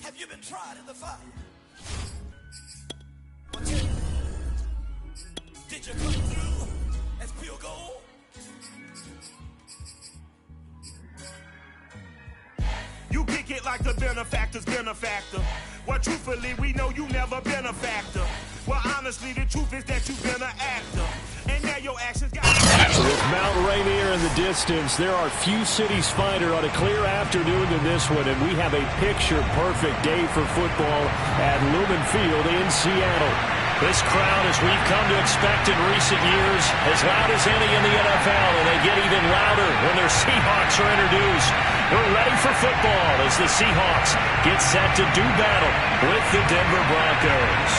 Have you been tried in the fire? Did you come through as pure gold? You kick it like the benefactor's been a factor. Well, truthfully, we know you never been a factor. Well, honestly, the truth is that you've been an actor. And now your actions got... So with Mount Rainier in the distance, there are few cities finer on a clear afternoon than this one, and we have a picture-perfect day for football at Lumen Field in Seattle. This crowd, as we've come to expect in recent years, as loud as any in the NFL, and they get even louder when their Seahawks are introduced. We're ready for football as the Seahawks get set to do battle with the Denver Broncos.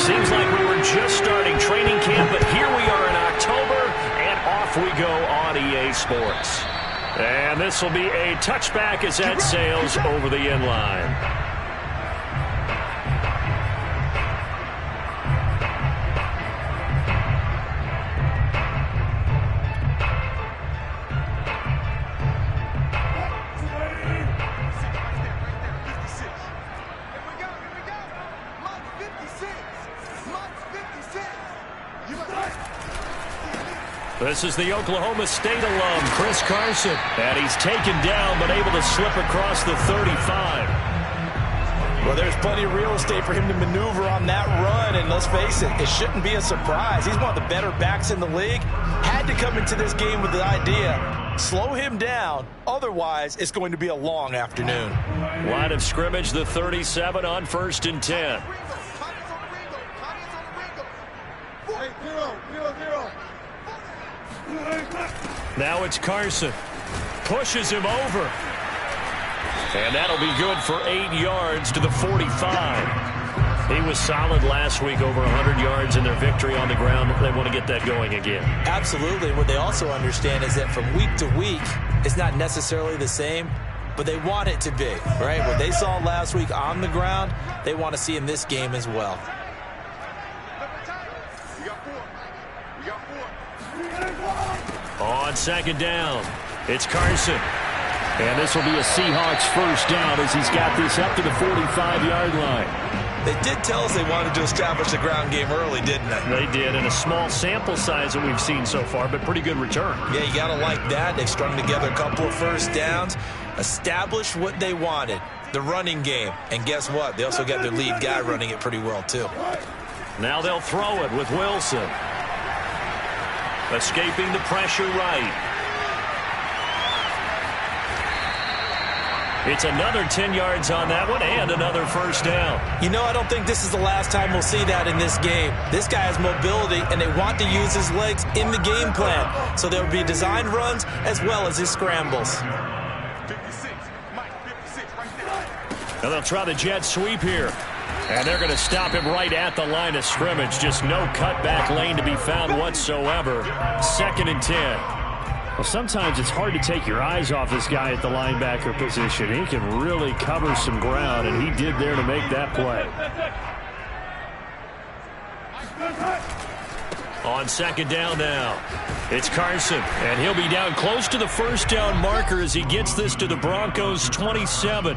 Seems like we were just starting training camp, but here we are in October, and off we go on EA Sports. And this will be a touchback as that sails over the end line. This is the Oklahoma State alum, Chris Carson. And he's taken down, but able to slip across the 35. Well, there's plenty of real estate for him to maneuver on that run. And let's face it, it shouldn't be a surprise. He's one of the better backs in the league. Had to come into this game with the idea, slow him down. Otherwise, it's going to be a long afternoon. Line of scrimmage, the 37 on 1st and 10. Now it's Carson. Pushes him over. And that'll be good for 8 yards to the 45. He was solid last week, over 100 yards in their victory on the ground. They want to get that going again. Absolutely. What they also understand is that from week to week, it's not necessarily the same, but they want it to be, right? What they saw last week on the ground, they want to see in this game as well. On 2nd down, it's Carson. And this will be a Seahawks first down as he's got this up to the 45-yard line. They did tell us they wanted to establish the ground game early, didn't they? They did, in a small sample size that we've seen so far, but pretty good return. Yeah, you got to like that. They strung together a couple of first downs, established what they wanted, the running game. And guess what? They also got their lead guy running it pretty well, too. Now they'll throw it with Wilson. Escaping the pressure right. It's another 10 yards on that one and another first down. You know, I don't think this is the last time we'll see that in this game. This guy has mobility, and they want to use his legs in the game plan. So there will be designed runs as well as his scrambles. 56, Mike, 56 right there. Now they'll try the jet sweep here. And they're going to stop him right at the line of scrimmage. Just no cutback lane to be found whatsoever. 2nd and 10. Well, sometimes it's hard to take your eyes off this guy at the linebacker position. He can really cover some ground, and he did there to make that play. On 2nd down now, it's Carson, and he'll be down close to the first down marker as he gets this to the Broncos' 27.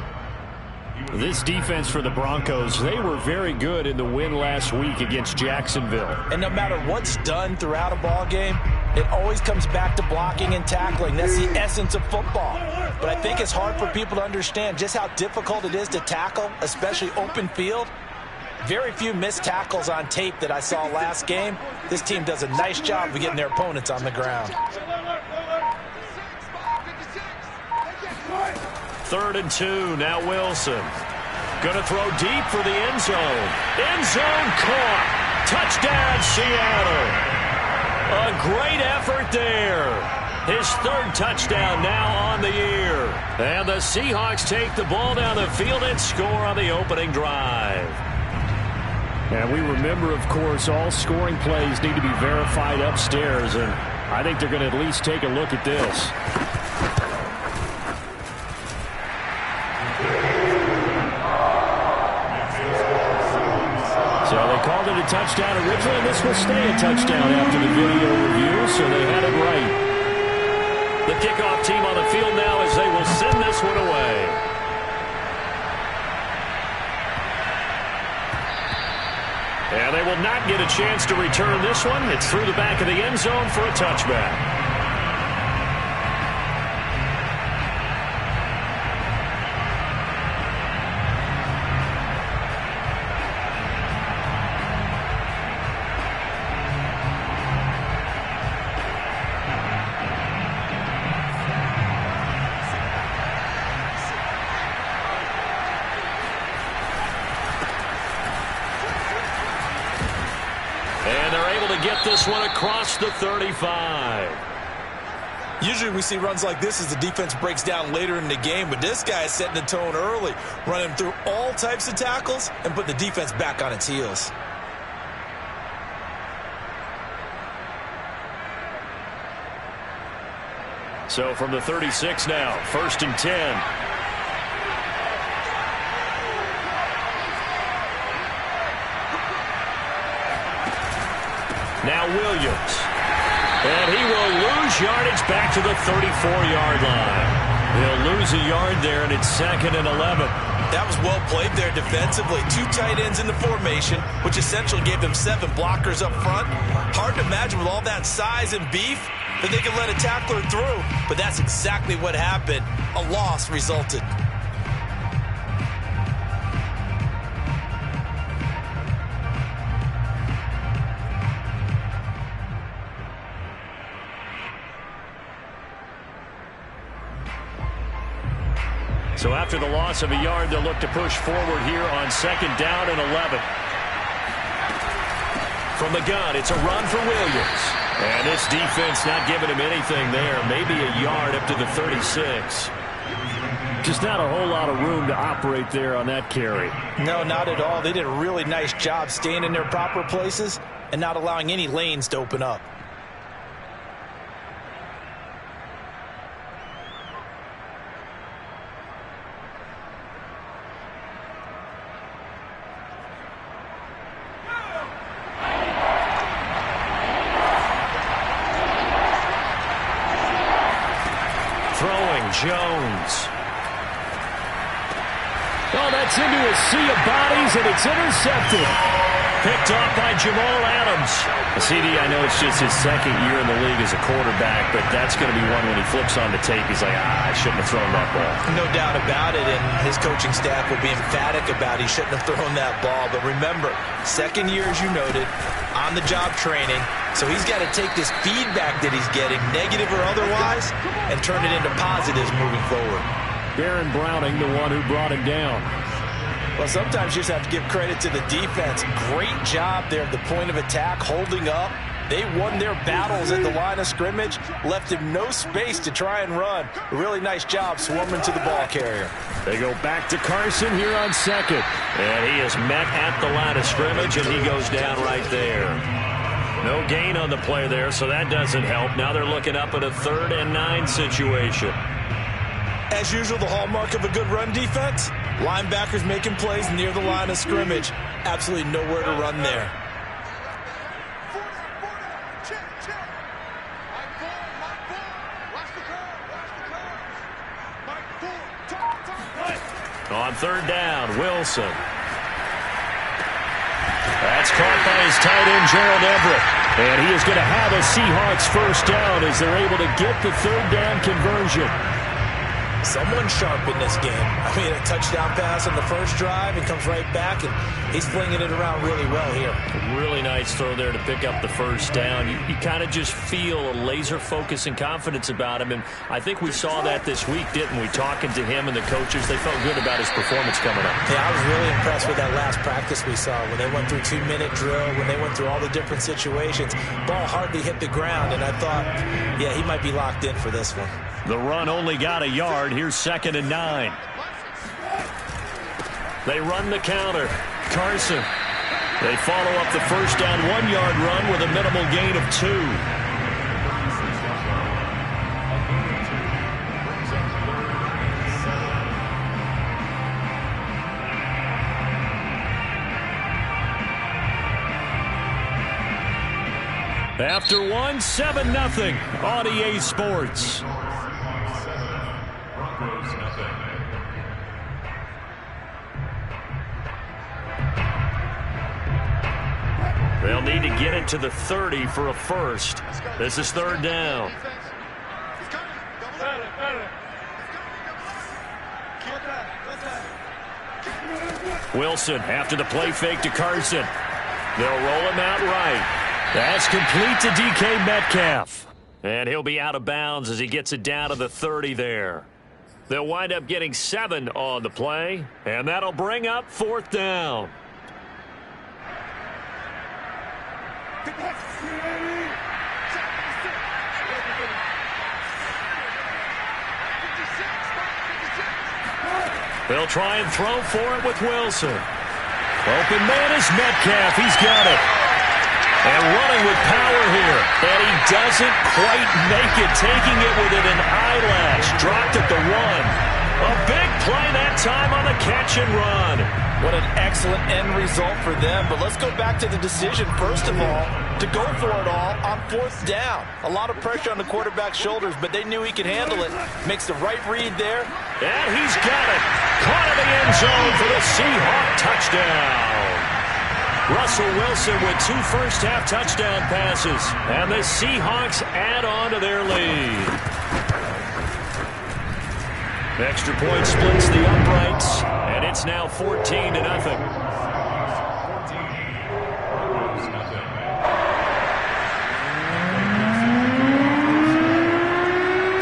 This defense for the Broncos, they were very good in the win last week against Jacksonville. And no matter what's done throughout a ball game, it always comes back to blocking and tackling. That's the essence of football. But I think it's hard for people to understand just how difficult it is to tackle, especially open field. Very few missed tackles on tape that I saw last game. This team does a nice job of getting their opponents on the ground. 3rd and 2, now Wilson. Going to throw deep for the end zone. End zone caught. Touchdown, Seattle. A great effort there. His 3rd touchdown now on the year. And the Seahawks take the ball down the field and score on the opening drive. And we remember, of course, all scoring plays need to be verified upstairs, and I think they're going to at least take a look at this. So they called it a touchdown originally, and this will stay a touchdown after the video review. So they have kickoff team on the field now as they will send this one away. And they will not get a chance to return this one. It's through the back of the end zone for a touchback. Get this one across the 35. Usually we see runs like this as the defense breaks down later in the game, but this guy is setting the tone early, running through all types of tackles and putting the defense back on its heels. So from the 36 now, 1st and 10. Now Williams. And he will lose yardage back to the 34-yard line. He'll lose a yard there, and it's 2nd and 11. That was well played there defensively. 2 tight ends in the formation, which essentially gave them 7 blockers up front. Hard to imagine with all that size and beef that they could let a tackler through. But that's exactly what happened. A loss resulted. So after the loss of a yard, they'll look to push forward here on 2nd down and 11. From the gun, it's a run for Williams. And this defense not giving him anything there. Maybe a yard up to the 36. Just not a whole lot of room to operate there on that carry. No, not at all. They did a really nice job staying in their proper places and not allowing any lanes to open up. Jones. Oh, that's into a sea of bodies, and it's intercepted. Picked off by Jamal Adams. CD, I know it's just his 2nd year in the league as a quarterback, but that's going to be one when he flips on the tape, he's like, I shouldn't have thrown that ball. No doubt about it, and his coaching staff will be emphatic about he shouldn't have thrown that ball. But remember, 2nd year, as you noted, on-the-job training, so he's got to take this feedback that he's getting, negative or otherwise, and turn it into positives moving forward. Baron Browning, the one who brought him down. Well, sometimes you just have to give credit to the defense. Great job there at the point of attack, holding up. They won their battles at the line of scrimmage, left him no space to try and run. A really nice job swarming to the ball carrier. They go back to Carson here on 2nd. And he is met at the line of scrimmage, and he goes down right there. No gain on the play there, so that doesn't help. Now they're looking up at a 3rd and 9 situation. As usual, the hallmark of a good run defense, linebackers making plays near the line of scrimmage. Absolutely nowhere to run there. On 3rd down, Wilson. That's caught by his tight end, Gerald Everett. And he is going to have a Seahawks 1st down as they're able to get the 3rd down conversion. Someone sharp in this game. I mean, a touchdown pass on the first drive and comes right back, and he's flinging it around really well here. Really nice throw there to pick up the 1st down. You kind of just feel a laser focus and confidence about him, and I think we saw that this week, didn't we? Talking to him and the coaches, they felt good about his performance coming up. Yeah, I was really impressed with that last practice we saw when they went through 2-minute drill, when they went through all the different situations. Ball hardly hit the ground, and I thought, yeah, he might be locked in for this one. The run only got a yard. Here's 2nd and 9. They run the counter. Carson. They follow up the 1st down 1-yard run with a minimal gain of 2. After 1, 7-0 on EA Sports. They'll need to get it to the 30 for a first. This is third down. Wilson after the play fake to Carson. They'll roll him out right. That's complete to DK Metcalf. And he'll be out of bounds as he gets it down to the 30 there. They'll wind up getting 7 on the play, and that'll bring up fourth down. They'll try and throw for it with Wilson. Open man is Metcalf. He's got it. And running with power here. And he doesn't quite make it. Taking it within an eyelash. Dropped at the 1. A big play that time on the catch and run. What an excellent end result for them. But let's go back to the decision, first of all, to go for it all on fourth down. A lot of pressure on the quarterback's shoulders, but they knew he could handle it. Makes the right read there. And he's got it. Caught in the end zone for the Seahawk touchdown. Russell Wilson with 2 first-half touchdown passes. And the Seahawks add on to their lead. Extra point splits the uprights, and it's now 14-0.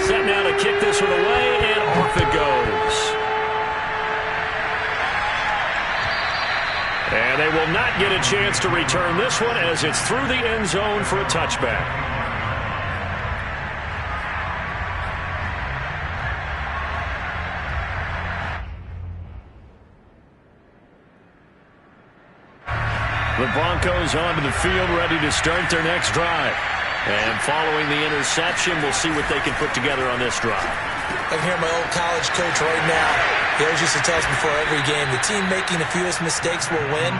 Set now to kick this one away, and off it goes. And they will not get a chance to return this one as it's through the end zone for a touchback. The Broncos onto the field, ready to start their next drive. And following the interception, we'll see what they can put together on this drive. I can hear my old college coach right now. He always used to tell us before every game, the team making the fewest mistakes will win.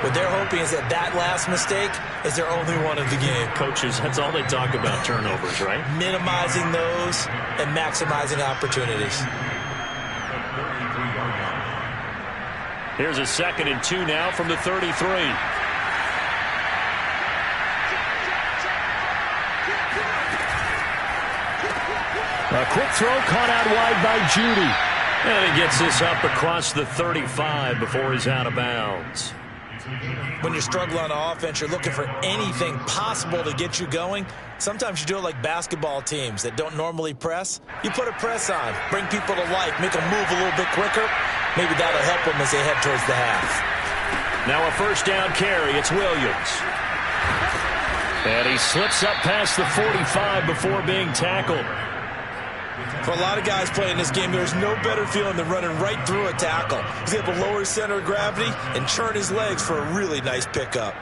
What they're hoping is that that last mistake is their only one of the game. Coaches, that's all they talk about, turnovers, right? Minimizing those and maximizing opportunities. Here's a 2nd and 2 now from the 33. A quick throw caught out wide by Judy. And he gets this up across the 35 before he's out of bounds. When you struggle on offense, you're looking for anything possible to get you going. Sometimes you do it like basketball teams that don't normally press. You put a press on, bring people to life, make them move a little bit quicker. Maybe that'll help them as they head towards the half. Now a first down carry. It's Williams. And he slips up past the 45 before being tackled. For a lot of guys playing this game, there's no better feeling than running right through a tackle. He's able to lower his center of gravity and churn his legs for a really nice pickup.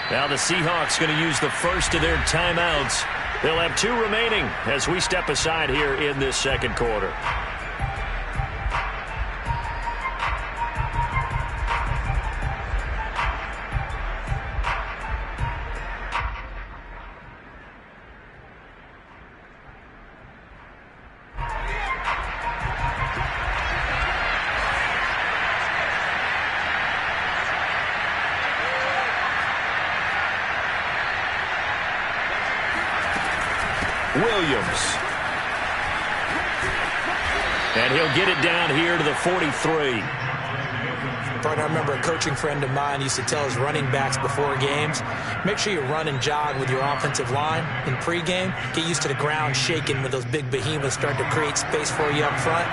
Now the Seahawks going to use the first of their timeouts. They'll have 2 remaining as we step aside here in this second quarter. Williams. And he'll get it down here to the 43. Partner, I remember a coaching friend of mine used to tell his running backs before games, make sure you run and jog with your offensive line in pregame. Get used to the ground shaking when those big behemoths start to create space for you up front.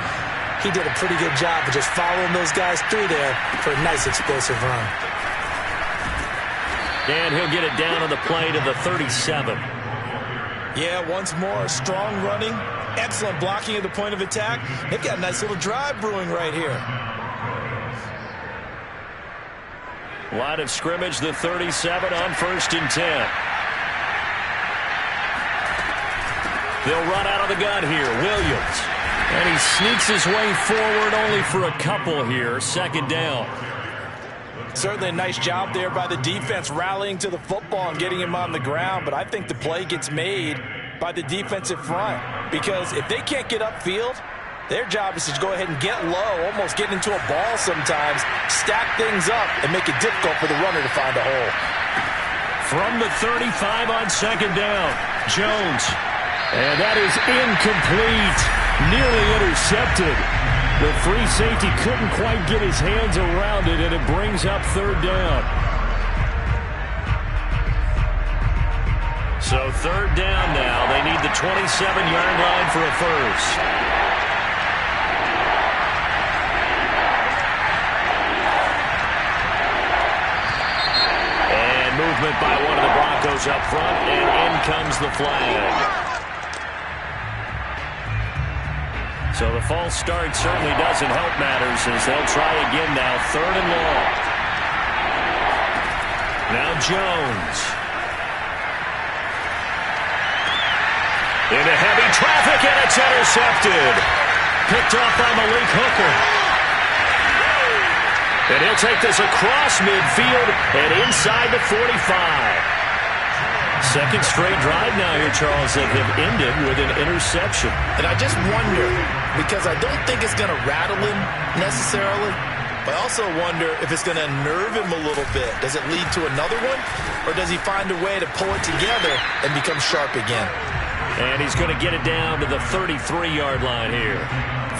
He did a pretty good job of just following those guys through there for a nice explosive run. And he'll get it down on the play to the 37. Yeah, once more, strong running, excellent blocking at the point of attack. They've got a nice little drive brewing right here. Line of scrimmage, the 37 on 1st and 10. They'll run out of the gun here. Williams. And he sneaks his way forward only for a couple here. Second down. Certainly a nice job there by the defense rallying to the football and getting him on the ground. But I think the play gets made by the defensive front. Because if they can't get upfield, their job is to go ahead and get low, almost get into a ball sometimes, stack things up, and make it difficult for the runner to find a hole. From the 35 on second down, Jones. And that is incomplete. Nearly intercepted. The free safety couldn't quite get his hands around it, and it brings up third down. So third down now. They need the 27-yard line for a first. And movement by one of the Broncos up front, and in comes the flag. So the false start certainly doesn't help matters as they'll try again now. Third and long. Now Jones. Into heavy traffic, and it's intercepted. Picked off by Malik Hooker. And he'll take this across midfield and inside the 45. Second straight drive now here, Charles, that have ended with an interception. And I just wonder, because I don't think it's going to rattle him necessarily, but I also wonder if it's going to nerve him a little bit. Does it lead to another one, or does he find a way to pull it together and become sharp again? And he's going to get it down to the 33-yard line here.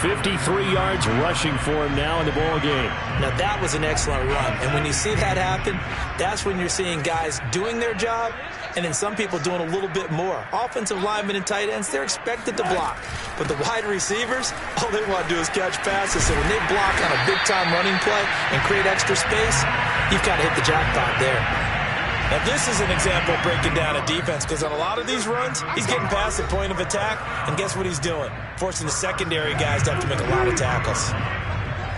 53 yards rushing for him now in the ball game. Now, that was an excellent run. And when you see that happen, that's when you're seeing guys doing their job and then some people doing a little bit more. Offensive linemen and tight ends, they're expected to block. But the wide receivers, all they want to do is catch passes. So when they block on a big-time running play and create extra space, you've got to hit the jackpot there. Now, this is an example of breaking down a defense, because on a lot of these runs, he's getting past the point of attack, and guess what he's doing? Forcing the secondary guys to have to make a lot of tackles.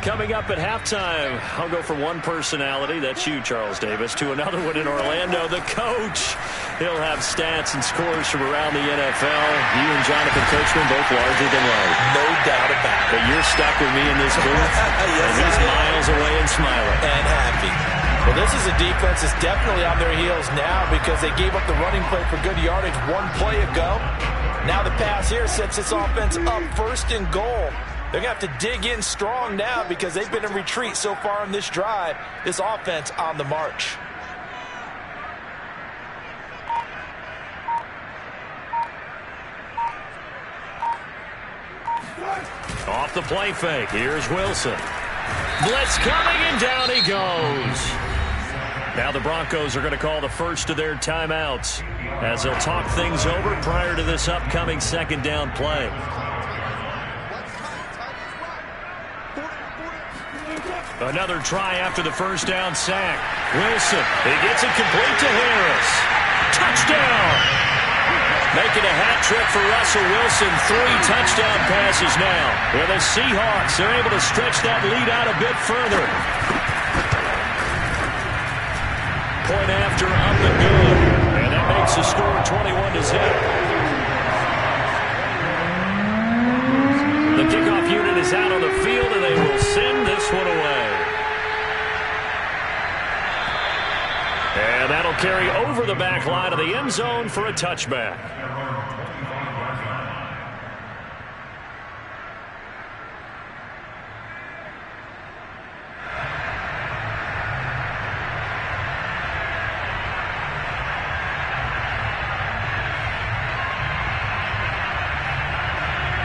Coming up at halftime, I'll go from one personality, that's you, Charles Davis, to another one in Orlando, the coach. He'll have stats and scores from around the NFL. You and Jonathan Coachman, both larger than life. No doubt about it. But you're stuck with me in this booth, yes, and he's miles away and smiling. And happy. Well, this is a defense that's definitely on their heels now because they gave up the running play for good yardage one play ago. Now the pass here sets this offense up first and goal. They're going to have to dig in strong now because they've been in retreat so far in this drive. This offense on the march. Off the play fake. Here's Wilson. Blitz coming, and down he goes. Now the Broncos are going to call the first of their timeouts as they'll talk things over prior to this upcoming second down play. Another try after the first down sack. Wilson, he gets it complete to Harris. Touchdown! Making a hat trick for Russell Wilson. 3 touchdown passes now. Well, the Seahawks are able to stretch that lead out a bit further. Point after up and good. And that makes the score 21-0. The kickoff unit is out on the field, and they will send this one away. And that'll carry over the back line of the end zone for a touchback.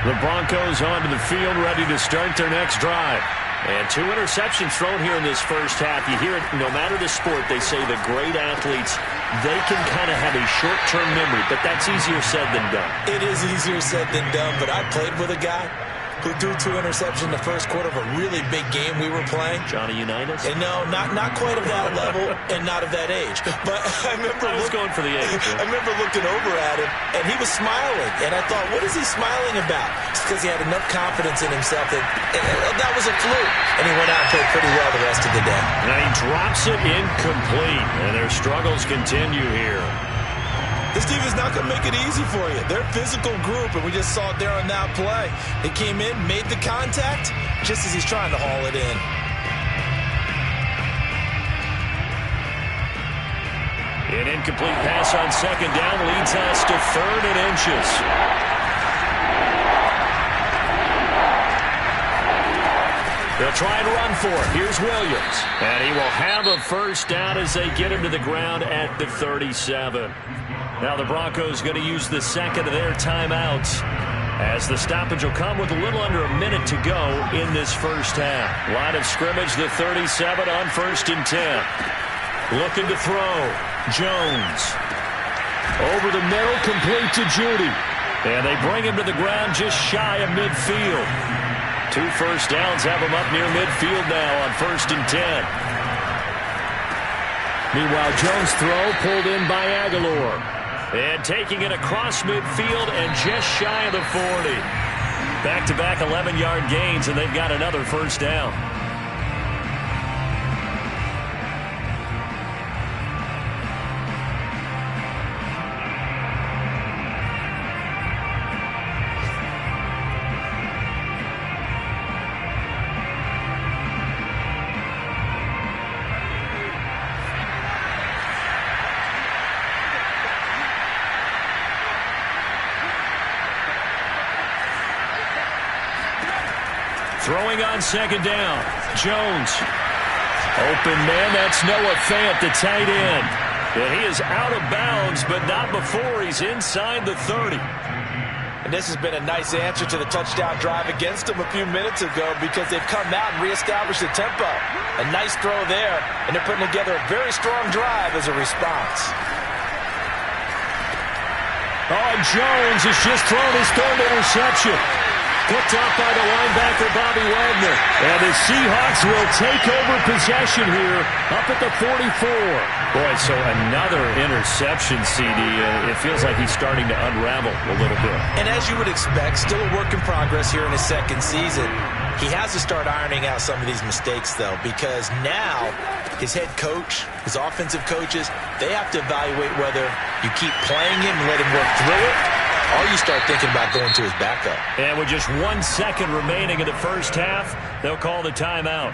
The Broncos onto the field, ready to start their next drive. And 2 interceptions thrown here in this first half. You hear it, no matter the sport, they say the great athletes, they can kind of have a short-term memory, but that's easier said than done. It is easier said than done, but I played with a guy who threw 2 interceptions in the first quarter of a really big game we were playing. Johnny Unitas? And no, not quite of that level and not of that age. But I remember going for the age. I remember looking over at him, and he was smiling. And I thought, what is he smiling about? It's because he had enough confidence in himself that that was a fluke. And he went out and played pretty well the rest of the day. Now he drops it incomplete, and their struggles continue here. This defense is not going to make it easy for you. They're a physical group, and we just saw it there on that play. They came in, made the contact, just as he's trying to haul it in. An incomplete pass on second down leads us to 3rd and inches. They'll try and run for it. Here's Williams. And he will have a first down as they get him to the ground at the 37. Now the Broncos going to use the second of their timeouts as the stoppage will come with a little under a minute to go in this first half. Line of scrimmage, the 37 on 1st and 10. Looking to throw. Jones. Over the middle, complete to Judy. And they bring him to the ground just shy of midfield. 2 first downs have him up near midfield now on 1st and 10. Meanwhile, Jones' throw pulled in by Aguilar. And taking it across midfield and just shy of the 40. Back-to-back 11-yard gains, and they've got another first down. Throwing on second down. Jones. Open man, that's Noah Fant, the tight end. And he is out of bounds, but not before he's inside the 30. And this has been a nice answer to the touchdown drive against them a few minutes ago because they've come out and reestablished the tempo. A nice throw there, and they're putting together a very strong drive as a response. Oh, Jones has just thrown his 3rd interception. Picked up by the linebacker, Bobby Wagner. And the Seahawks will take over possession here up at the 44. Boy, so another interception, CD. It feels like he's starting to unravel a little bit. And as you would expect, still a work in progress here in his 2nd season. He has to start ironing out some of these mistakes, though, because now his head coach, his offensive coaches, they have to evaluate whether you keep playing him and let him work through it, or you start thinking about going to his backup. And with just 1 second remaining in the first half, they'll call the timeout.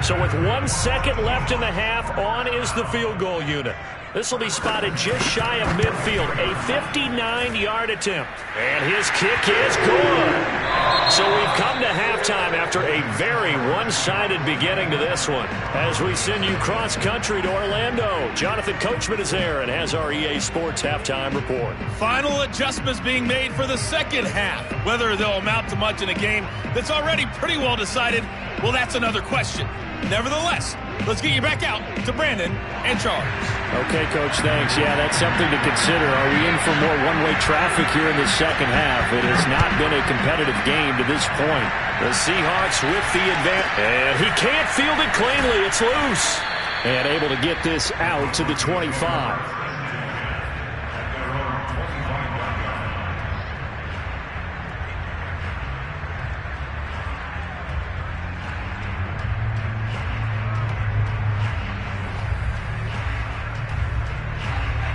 So with 1 second left in the half, on is the field goal unit. This will be spotted just shy of midfield. A 59-yard attempt. And his kick is good. So we've come to halftime after a very one-sided beginning to this one. As we send you cross-country to Orlando, Jonathan Coachman is there and has our EA Sports halftime report. Final adjustments being made for the second half. Whether they'll amount to much in a game that's already pretty well decided, well, that's another question. Nevertheless, let's get you back out to Brandon and Charles. Okay, Coach, thanks. Yeah, that's something to consider. Are we in for more one-way traffic here in the second half? It has not been a competitive game to this point. The Seahawks with the advantage. And he can't field it cleanly. It's loose. And able to get this out to the 25.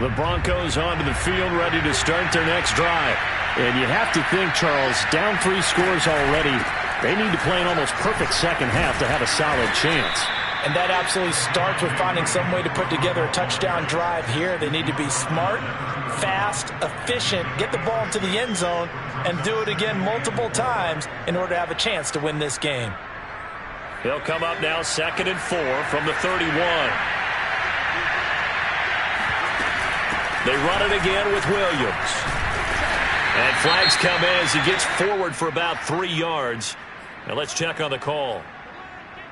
The Broncos onto the field, ready to start their next drive. And you have to think, Charles, down 3 scores already. They need to play an almost perfect second half to have a solid chance. And that absolutely starts with finding some way to put together a touchdown drive here. They need to be smart, fast, efficient, get the ball into the end zone, and do it again multiple times in order to have a chance to win this game. They'll come up now 2nd and 4 from the 31. They run it again with Williams. And flags come in as he gets forward for about 3 yards. Now let's check on the call.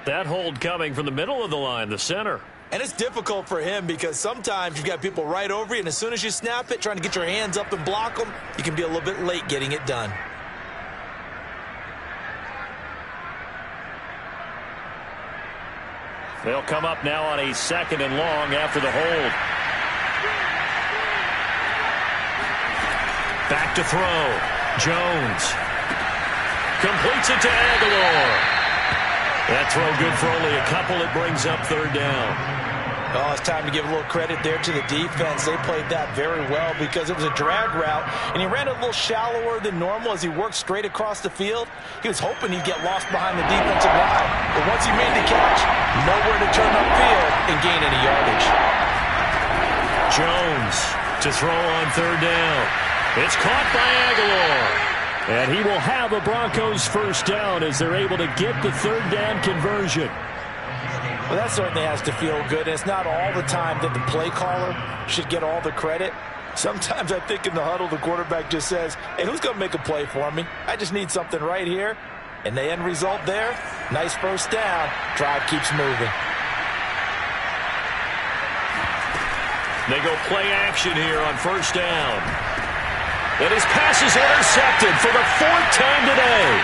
That hold coming from the middle of the line, the center. And it's difficult for him because sometimes you've got people right over you, and as soon as you snap it, trying to get your hands up and block them, you can be a little bit late getting it done. They'll come up now on a 2nd and long after the hold. Back to throw. Jones. Completes it to Aguilar. That throw good for only a couple. It brings up 3rd down. Oh, it's time to give a little credit there to the defense. They played that very well because it was a drag route, and he ran a little shallower than normal as he worked straight across the field. He was hoping he'd get lost behind the defensive line, but once he made the catch, nowhere to turn upfield and gain any yardage. Jones to throw on third down. It's caught by Aguilar. And he will have a Broncos first down as they're able to get the third down conversion. Well, that certainly has to feel good. It's not all the time that the play caller should get all the credit. Sometimes I think in the huddle, the quarterback just says, hey, who's going to make a play for me? I just need something right here. And the end result there, nice first down. Drive keeps moving. They go play action here on first down. And his pass is intercepted for the fourth time today.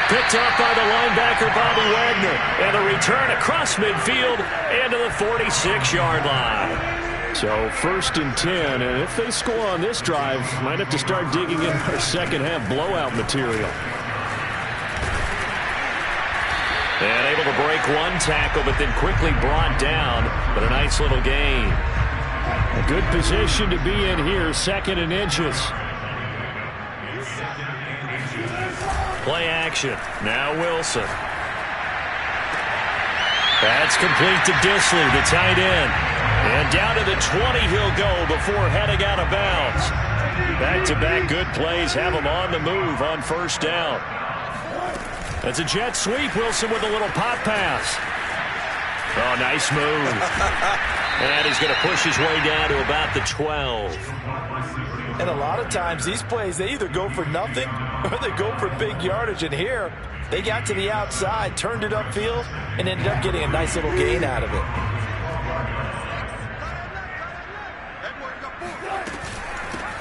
Picked up by the linebacker, Bobby Wagner. And a return across midfield into the 46-yard line. So 1st and 10, and if they score on this drive, might have to start digging in our second-half blowout material. And able to break one tackle, but then quickly brought down. But a nice little gain. A good position to be in here, 2nd and inches. Play action. Now Wilson. That's complete to Disley, the tight end. And down to the 20 he'll go before heading out of bounds. Back-to-back good plays have him on the move on first down. That's a jet sweep. Wilson with a little pop pass. Oh, nice move. And he's going to push his way down to about the 12. And a lot of times these plays, they either go for nothing or they go for big yardage. And here, they got to the outside, turned it upfield, and ended up getting a nice little gain out of it.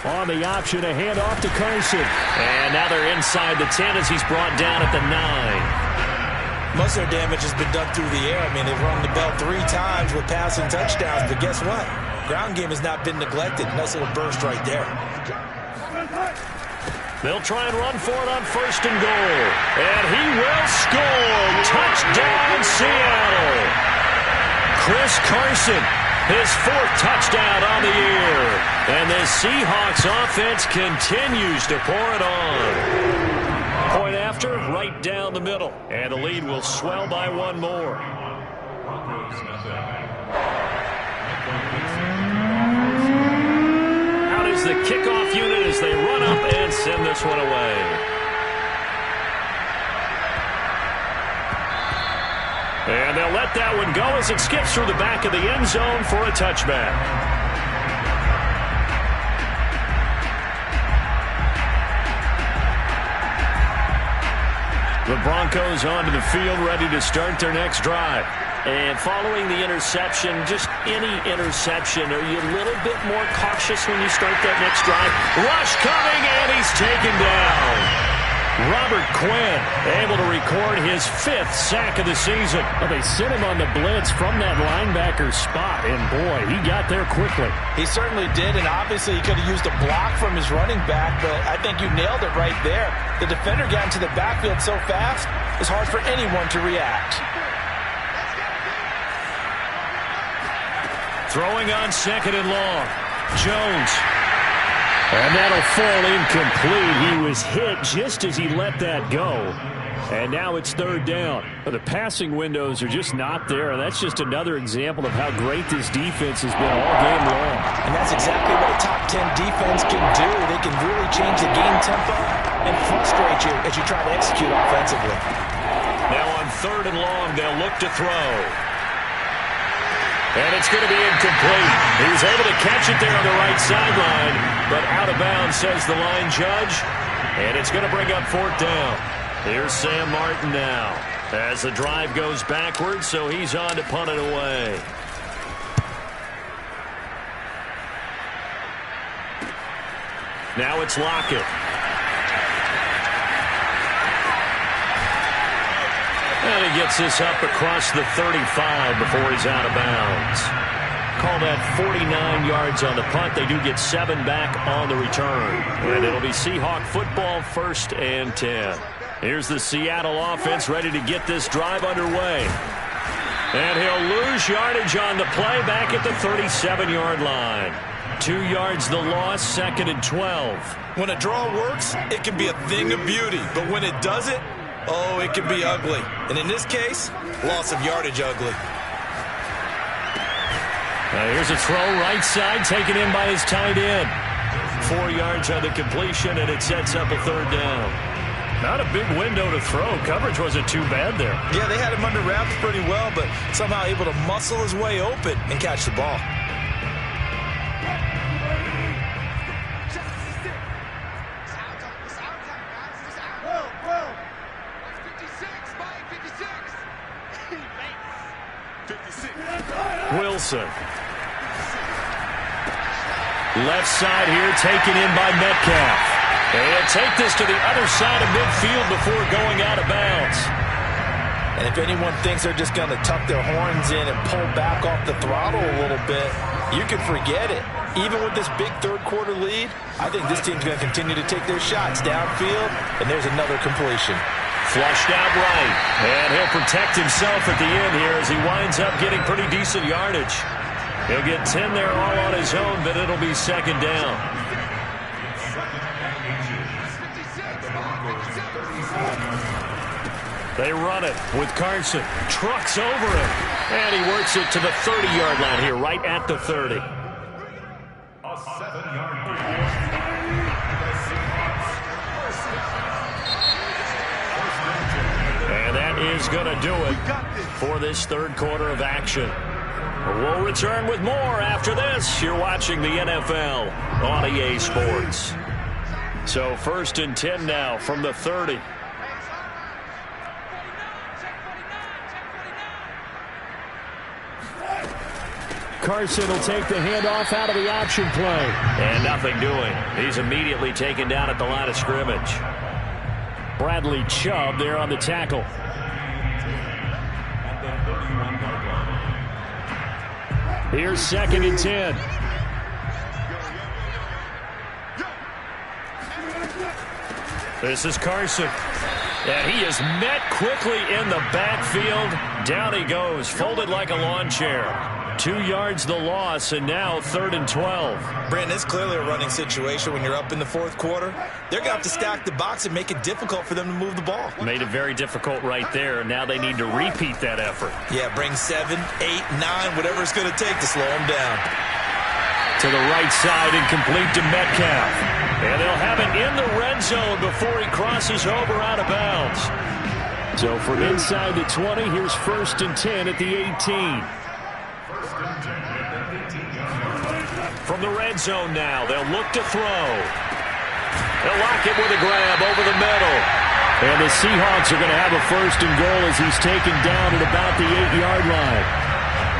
On the option, a handoff to Carson. And now they're inside the 10 as he's brought down at the 9. Most of their damage has been done through the air. I mean, they've rung the bell 3 times with passing touchdowns, but guess what? Ground game has not been neglected. Nice little burst right there. They'll try and run for it on 1st and goal. And he will score. Touchdown, Seattle. Chris Carson, his 4th touchdown on the year. And the Seahawks offense continues to pour it on. Point after, right down the middle. And the lead will swell by 1 more. Out is the kickoff unit as they run up and send this one away. And they'll let that one go as it skips through the back of the end zone for a touchback. The Broncos onto the field, ready to start their next drive. And following the interception, just any interception, are you a little bit more cautious when you start that next drive? Rush coming, and he's taken down. Robert Quinn able to record his 5th sack of the season. Well, they sent him on the blitz from that linebacker spot, and boy, he got there quickly. He certainly did, and obviously he could have used a block from his running back, but I think you nailed it right there. The defender got into the backfield so fast, it's hard for anyone to react. Throwing on 2nd and long. Jones. And that'll fall incomplete. He was hit just as he let that go. And now it's 3rd down. The passing windows are just not there. That's just another example of how great this defense has been all game long. And that's exactly what a top 10 defense can do. They can really change the game tempo and frustrate you as you try to execute offensively. Now on 3rd and long, they'll look to throw. And it's going to be incomplete. He was able to catch it there on the right sideline, but out of bounds, says the line judge. And it's going to bring up 4th down. Here's Sam Martin now as the drive goes backwards, so he's on to punt it away. Now it's Lockett. And he gets this up across the 35 before he's out of bounds. Call that 49 yards on the punt. They do get 7 back on the return. And it'll be Seahawk football, 1st and 10. Here's the Seattle offense ready to get this drive underway. And he'll lose yardage on the play back at the 37-yard line. 2 yards the loss, 2nd and 12. When a draw works, it can be a thing of beauty. But when it doesn't, oh, it can be ugly. And in this case, loss of yardage ugly. Here's a throw right side, taken in by his tight end. 4 yards on the completion, and it sets up a 3rd down. Not a big window to throw. Coverage wasn't too bad there. Yeah, they had him under wraps pretty well, but somehow able to muscle his way open and catch the ball. Wilson. Left side here, taken in by Metcalf. And take this to the other side of midfield before going out of bounds. And if anyone thinks they're just going to tuck their horns in and pull back off the throttle a little bit, you can forget it. Even with this big third-quarter lead, I think this team's going to continue to take their shots downfield, and there's another completion. Flushed out right, and he'll protect himself at the end here as he winds up getting pretty decent yardage. He'll get 10 there all on his own, but it'll be 2nd down. They run it with Carson. Trucks over him, and he works it to the 30-yard line here, right at the 30. A 7-yard And that is going to do it for this 3rd quarter of action. We'll return with more after this. You're watching the NFL on EA Sports. So 1st and 10 now from the 30. Carson will take the handoff out of the option play. And nothing doing. He's immediately taken down at the line of scrimmage. Bradley Chubb there on the tackle. Here's 2nd and 10. This is Carson. And he is met quickly in the backfield. Down he goes, folded like a lawn chair. 2 yards the loss, and now 3rd and 12. Brandon, it's clearly a running situation when you're up in the 4th quarter. They're going to have to stack the box and make it difficult for them to move the ball. Made it very difficult right there, and now they need to repeat that effort. Yeah, bring 7, 8, 9, whatever it's going to take to slow them down. To the right side and complete to Metcalf. And they'll have it in the red zone before he crosses over out of bounds. So from inside the 20, here's 1st and 10 at the 18. From the red zone now, they'll look to throw. They'll lock it with a grab over the middle. And the Seahawks are going to have a 1st and goal as he's taken down at about the 8-yard line.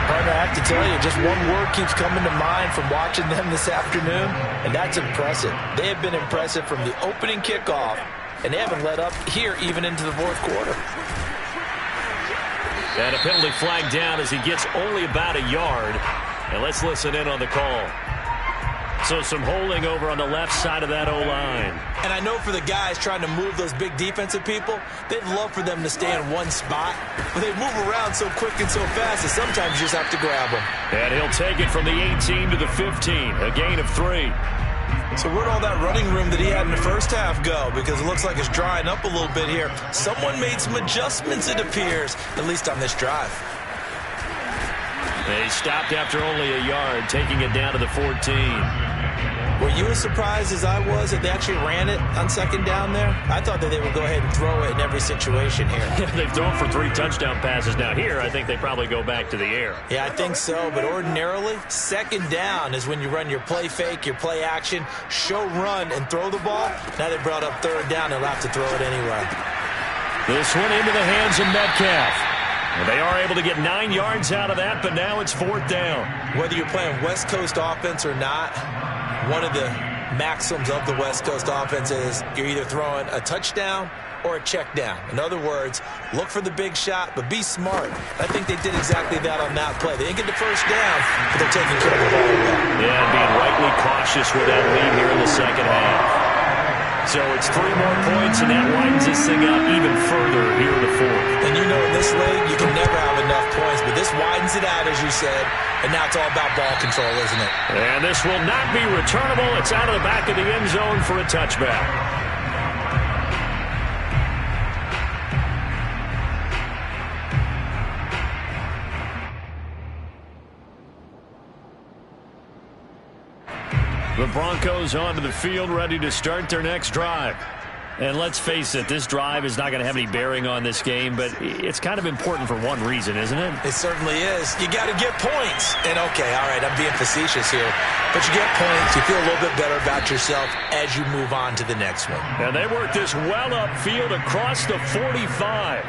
Partner, I have to tell you, just one word keeps coming to mind from watching them this afternoon, and that's impressive. They have been impressive from the opening kickoff, and they haven't let up here even into the 4th quarter. And a penalty flag down as he gets only about a yard. And let's listen in on the call. So some holding over on the left side of that O-line. And I know for the guys trying to move those big defensive people, they'd love for them to stay in one spot. But they move around so quick and so fast that sometimes you just have to grab them. And he'll take it from the 18 to the 15. A gain of 3. So where'd all that running room that he had in the first half go? Because it looks like it's drying up a little bit here. Someone made some adjustments, it appears, at least on this drive. They stopped after only a yard, taking it down to the 14. Were you as surprised as I was that they actually ran it on 2nd down there? I thought that they would go ahead and throw it in every situation here. They've thrown for 3 touchdown passes. Now here, I think they probably go back to the air. Yeah, I think so. But ordinarily, 2nd down is when you run your play fake, your play action, show run, and throw the ball. Now they brought up 3rd down. They'll have to throw it anyway. This one into the hands of Metcalf. They are able to get 9 yards out of that, but now it's 4th down. Whether you're playing West Coast offense or not, one of the maxims of the West Coast offense is you're either throwing a touchdown or a check down. In other words, look for the big shot, but be smart. I think they did exactly that on that play. They didn't get the 1st down, but they're taking care of the ball well. Yeah, being rightly cautious with that lead here in the 2nd half. So it's 3 more points, and that widens this thing out even further here in the fourth. And you know in this league, you can never have enough points, but this widens it out, as you said, and now it's all about ball control, isn't it? And this will not be returnable. It's out of the back of the end zone for a touchback. The Broncos onto the field, ready to start their next drive. And let's face it, this drive is not going to have any bearing on this game, but it's kind of important for one reason, isn't it? It certainly is. You got to get points. And, okay, all right, I'm being facetious here. But you get points, you feel a little bit better about yourself as you move on to the next one. And they work this well upfield across the 45.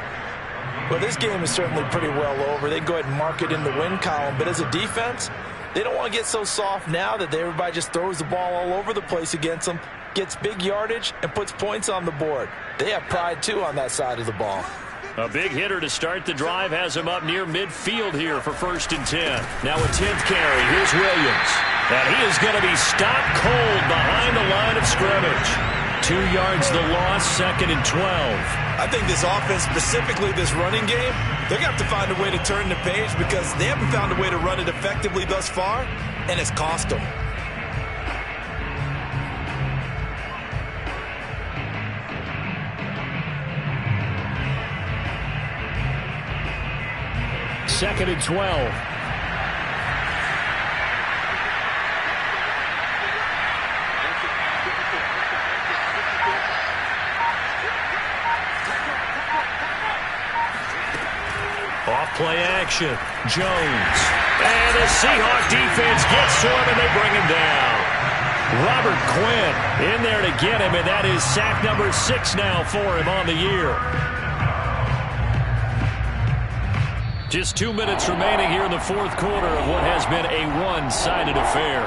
Well, this game is certainly pretty well over. They go ahead and mark it in the win column. But as a defense, they don't want to get so soft now that everybody just throws the ball all over the place against them, gets big yardage, and puts points on the board. They have pride, too, on that side of the ball. A big hitter to start the drive has him up near midfield here for 1st and 10. Now a 10th carry. Here's Williams. And he is going to be stopped cold behind the line of scrimmage. 2 yards the loss, 2nd and 12. I think this offense, specifically this running game, they're going to have to find a way to turn the page because they haven't found a way to run it effectively thus far, and it's cost them. Second and 12. Off-play action. Jones. And the Seahawks defense gets to him, and they bring him down. Robert Quinn in there to get him, and that is sack number 6 now for him on the year. Just 2 minutes remaining here in the fourth quarter of what has been a one-sided affair.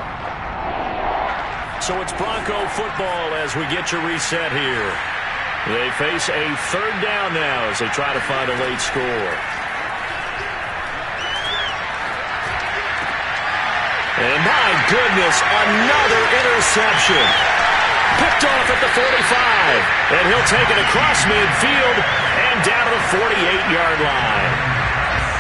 So it's Bronco football as we get your reset here. They face a 3rd down now as they try to find a late score. And my goodness, another interception. Picked off at the 45. And he'll take it across midfield and down to the 48-yard line.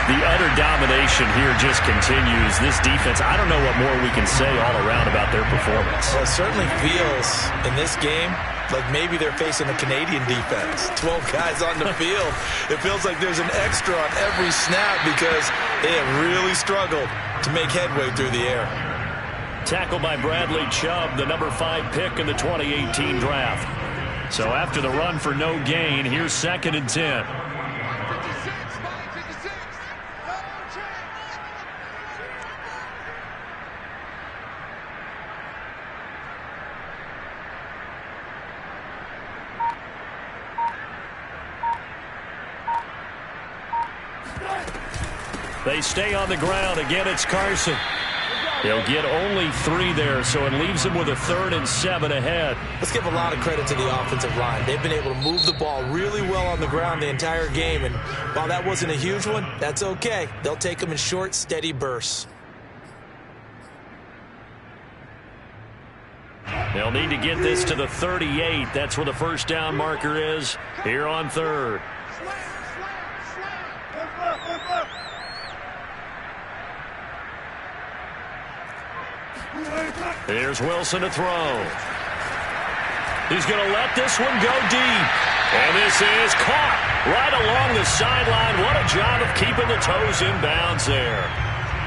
The utter domination here just continues. This defense, I don't know what more we can say all around about their performance. Well, it certainly feels in this game like maybe they're facing a Canadian defense. 12 guys on the field. It feels like there's an extra on every snap because they have really struggled to make headway through the air. Tackled by Bradley Chubb, the number 5 pick in the 2018 draft. So after the run for no gain, here's 2nd and 10. They stay on the ground. Again, it's Carson. They'll get only 3 there, so it leaves them with a 3rd and 7 ahead. Let's give a lot of credit to the offensive line. They've been able to move the ball really well on the ground the entire game, and while that wasn't a huge one, that's okay. They'll take them in short, steady bursts. They'll need to get this to the 38. That's where the 1st down marker is here on 3rd. Here's Wilson to throw. He's going to let this one go deep. And this is caught right along the sideline. What a job of keeping the toes in bounds there.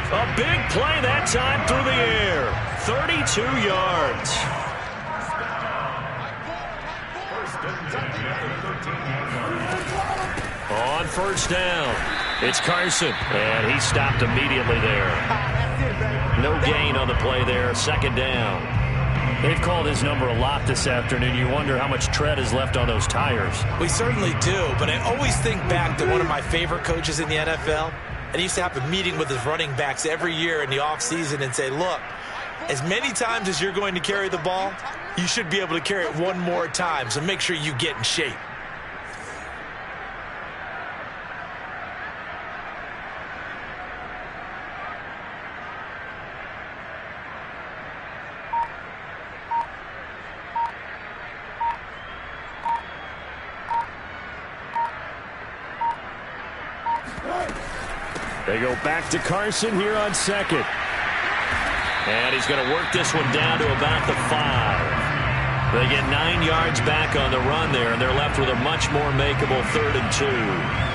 A big play that time through the air. 32 yards. On 1st down, it's Carson. And he stopped immediately there. No gain on the play there. 2nd down. They've called his number a lot this afternoon. You wonder how much tread is left on those tires. We certainly do, but I always think back to one of my favorite coaches in the NFL. And he used to have a meeting with his running backs every year in the offseason and say, look, as many times as you're going to carry the ball, you should be able to carry it one more time, so make sure you get in shape. They go back to Carson here on second. And he's going to work this one down to about the 5. They get 9 yards back on the run there, and they're left with a much more makeable 3rd and 2.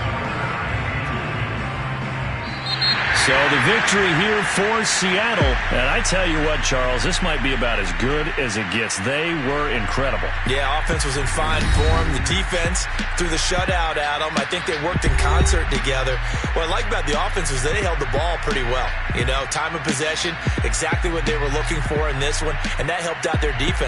So the victory here for Seattle. And I tell you what, Charles, this might be about as good as it gets. They were incredible. Yeah, offense was in fine form. The defense threw the shutout at them. I think they worked in concert together. What I like about the offense was they held the ball pretty well. You know, time of possession, exactly what they were looking for in this one, and that helped out their defense.